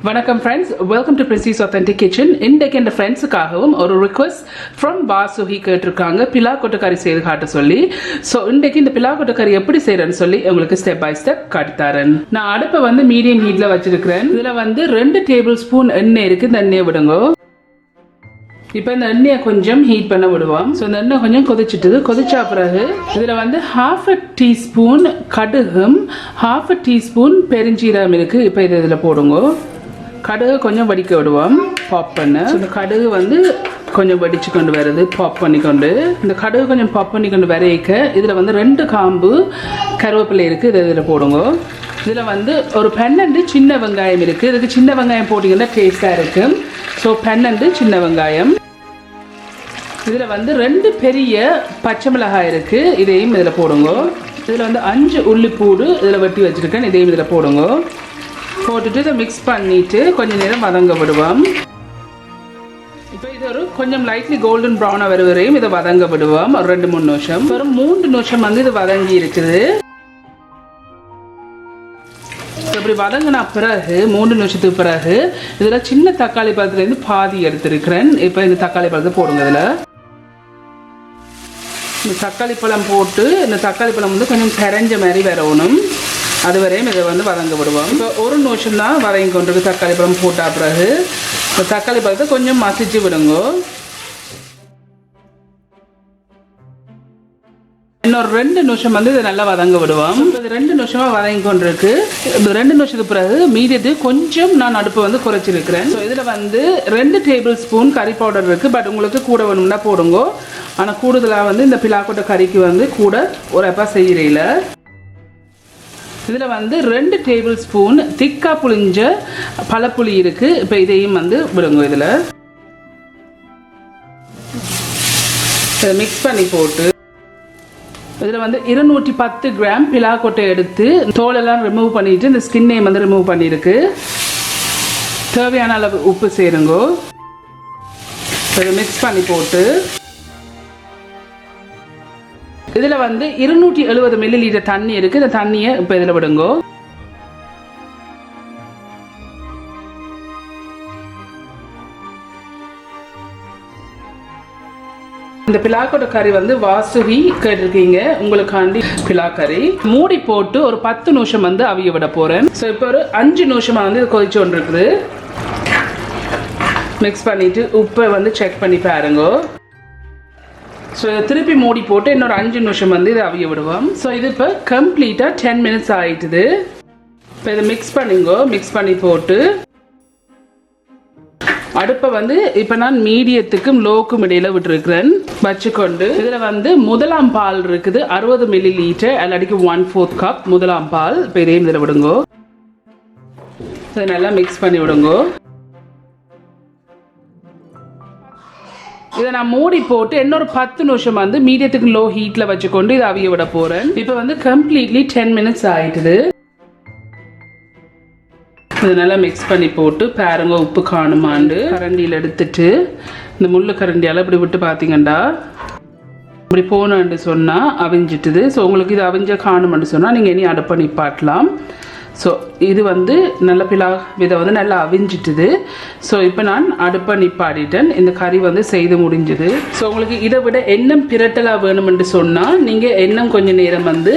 வணக்கம் friends, welcome to princess authentic kitchen. இன்றைக்கு என் ஃப்ரெண்ட்ஸுக்காகவும் ஒரு ரிக்வெஸ்ட் ஃப்ரம் பாசுகி கேட்டிருக்காங்க பிலா கொட்டக்கறி செய்து காட்ட சொல்லி. ஸோ இன்றைக்கு இந்த பிலா கொட்டக்கறி எப்படி செய்யறேன்னு சொல்லி உங்களுக்கு ஸ்டெப் பை ஸ்டெப் காட்டித்தரேன். நான் அடுப்பை வந்து மீடியம் ஹீட்ல வச்சிருக்கிறேன். இதில் வந்து 2 டேபிள் ஸ்பூன் எண்ணெய் இருக்கு. இந்த எண்ணெயை விடுங்க. இப்போ இந்த எண்ணெயை கொஞ்சம் ஹீட் பண்ண விடுவோம். ஸோ இந்த எண்ணெய் கொஞ்சம் கொதிச்சா பிறகு இதில் வந்து 1/2 டீஸ்பூன் கடுகும் 1/2 டீஸ்பூன் பெருஞ்சீரகம் இருக்கு. இப்போ இதில் போடுங்க. கடுகு கொஞ்சம் வடிக்க விடுவோம். பாப் பண்ண இந்த கடுகு வந்து கொஞ்சம் வடிச்சு கொண்டு வருது. பாப் பண்ணிக்கொண்டு இந்த கடுகு கொஞ்சம் பாப் பண்ணிக்கொண்டு வரைக்க இதில் வந்து 2 காம்பு கருவேப்பிலை இருக்குது. இதில் போடுங்க. இதில் வந்து ஒரு 12 சின்ன வெங்காயம் இருக்குது. இதுக்கு சின்ன வெங்காயம் போட்டிங்கன்னா டேஸ்ட்டாக இருக்கும். ஸோ 12 சின்ன வெங்காயம். இதில் வந்து 2 பெரிய பச்சை மிளகாய் இருக்குது. இதையும் இதில் போடுங்க. இதில் வந்து 5 உள்ளிப்பூடு இதில் வெட்டி வச்சுருக்கேன். இதையும் இதில் போடுங்க. போட்டுட்டு இதை மிக்ஸ் பண்ணிட்டு கொஞ்சம் நேரம் வதங்க விடுவோம். இப்போ இது ஒரு கொஞ்சம் லைட்லி கோல்டன் ப்ரௌனாக வர வரையும் இதை வதங்க விடுவோம். ஒரு 2-3 நிமிஷம். ஒரு 3 நிமிஷம் வந்து இது வதங்கி இருக்குது. இப்படி வதங்கின பிறகு 3 நிமிஷத்துக்கு பிறகு இதில் சின்ன தக்காளி பழத்துலேருந்து பாதி எடுத்துருக்கிறேன். இப்போ இந்த தக்காளி பழத்தை போடுங்க. இதில் இந்த தக்காளி பழம் போட்டு இந்த தக்காளி பழம் வந்து கொஞ்சம் கரைஞ்ச மாதிரி வரணும். அது வரையும் இதை வந்து வதங்க விடுவோம். இப்போ 1 நிமிஷம் தான் வதங்கி கொண்டிருக்கு. தக்காளி பழம் போட்ட பிறகு இந்த தக்காளி பழத்தை கொஞ்சம் மசிச்சு விடுங்க. இன்னொரு 2 நிமிஷம் வந்து இதை நல்லா வதங்க விடுவோம். இது 2 நிமிஷமா வதங்கி கொண்டிருக்கு. இந்த 2 நிமிஷத்துக்கு பிறகு மீதியது கொஞ்சம் நான் அடுப்பை வந்து குறைச்சிருக்கிறேன். ஸோ இதில் வந்து 2 டேபிள் ஸ்பூன் கறி பவுடர் இருக்குது. பட் உங்களுக்கு கூட வேணும்னா போடுங்க. ஆனால் கூடுதலாக வந்து இந்த பிலாக்கொட்ட கறிக்கு வந்து கூட ஒரு அப்பா செய்கிறீல. இதில் வந்து 2 டேபிள் ஸ்பூன் திக்கா புளிஞ்ச பழப்புளி இருக்குது. இப்போ இதையும் வந்து விடுங்க. இதில் இதை மிக்ஸ் பண்ணி போட்டு இதில் வந்து 210 கிராம் பிலாக்கொட்டை எடுத்து தோலெல்லாம் ரிமூவ் பண்ணிட்டு இந்த ஸ்கின்னையும் வந்து ரிமூவ் பண்ணியிருக்கு. தேவையான அளவு உப்பு சேருங்க. இதை மிக்ஸ் பண்ணி போட்டு இதில் வந்து 270 ml தண்ணி இருக்குது. இந்த தண்ணியை இப்போ இதில் விடுங்க. இந்த பிலாக்கொட்ட கறி வந்து வாசுகி கேட்டிருக்கீங்க. உங்களுக்காண்டி பிலாக்கறி மூடி போட்டு ஒரு 10 நிமிஷம் வந்து அவிய விட போகிறேன். ஸோ இப்போ ஒரு 5 நிமிஷமாக வந்து இது கொதிச்சு கொண்டு இருக்குது. மிக்ஸ் பண்ணிவிட்டு உப்பை வந்து செக் பண்ணி பாருங்க. ஸோ இதை திருப்பி மூடி போட்டு இன்னொரு 5 நிமிஷம் வந்து இதை அவிய விடுவோம். ஸோ இது இப்போ கம்ப்ளீட்டாக 10 மினிட்ஸ் ஆகிட்டுது. இப்போ இதை மிக்ஸ் பண்ணிங்கோ. மிக்ஸ் பண்ணி போட்டு அடுப்பை வந்து இப்போ நான் மீடியத்துக்கும் லோக்கும் இடையில விட்டுருக்கிறேன் வச்சுக்கொண்டு இதில் வந்து முதலாம் பால் இருக்குது 60 ml அல்லாடிக்கு 1/4 கப் முதலாம் பால். இப்போ இதையும் இதில் விடுங்கோ. இதை நல்லா மிக்ஸ் பண்ணி விடுங்கோ. இதை நான் மூடி போட்டு இன்னொரு 10 நிமிஷம் வந்து மீடியத்துக்கு லோ ஹீட்டில் வச்சுக்கொண்டு இதை அவிய விட போகிறேன். இப்போ வந்து கம்ப்ளீட்லி 10 மினிட்ஸ் ஆகிட்டுது. இது நல்லா மிக்ஸ் பண்ணி போட்டு பாருங்க உப்பு காணுமாண்டு கரண்டியில் எடுத்துட்டு இந்த முள்ளு கரண்டியால் இப்படி விட்டு பார்த்தீங்கண்டா இப்படி போனோன்னு சொன்னால் அவிஞ்சிட்டுது. ஸோ உங்களுக்கு இது அவிஞ்ச காணுமென்னு சொன்னால் நீங்கள் இனி அடுப்பை நிப்பாட்டலாம். ஸோ இது வந்து நல்ல இதை வந்து நல்லா அவிஞ்சிட்டுது. ஸோ இப்போ நான் அடுப்பை நிப்பாட்டிட்டேன். இந்த கறி வந்து செய்து முடிஞ்சுது. ஸோ உங்களுக்கு இதை விட எண்ணெய் பிரட்டலாக வேணுமென்று சொன்னால் நீங்கள் எண்ணெய் கொஞ்சம் நேரம் வந்து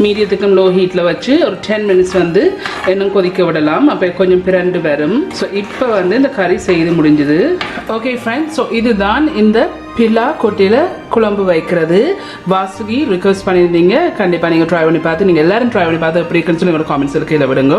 மீடியத்துக்கும் லோ ஹீட்டில் வச்சு ஒரு 10 மினிட்ஸ் வந்து எண்ணெய் கொதிக்க விடலாம். அப்போ கொஞ்சம் பிரண்டு வரும். ஸோ இப்போ வந்து இந்த கறி செய்து முடிஞ்சுது. ஓகே ஃப்ரெண்ட்ஸ், ஸோ இதுதான் இந்த பிலா கொட்டையில் குழம்பு வைக்கிறது. வாசுகி ரிக்வெஸ்ட் பண்ணியிருந்தீங்க. கண்டிப்பாக நீங்கள் ட்ரை பண்ணி பார்த்து நீங்கள் எல்லாரும் ட்ரை பண்ணி பார்த்து எப்படி இருக்குன்னு சொல்லி ஒரு காமெண்ட்ஸ் கீழே விடுங்க.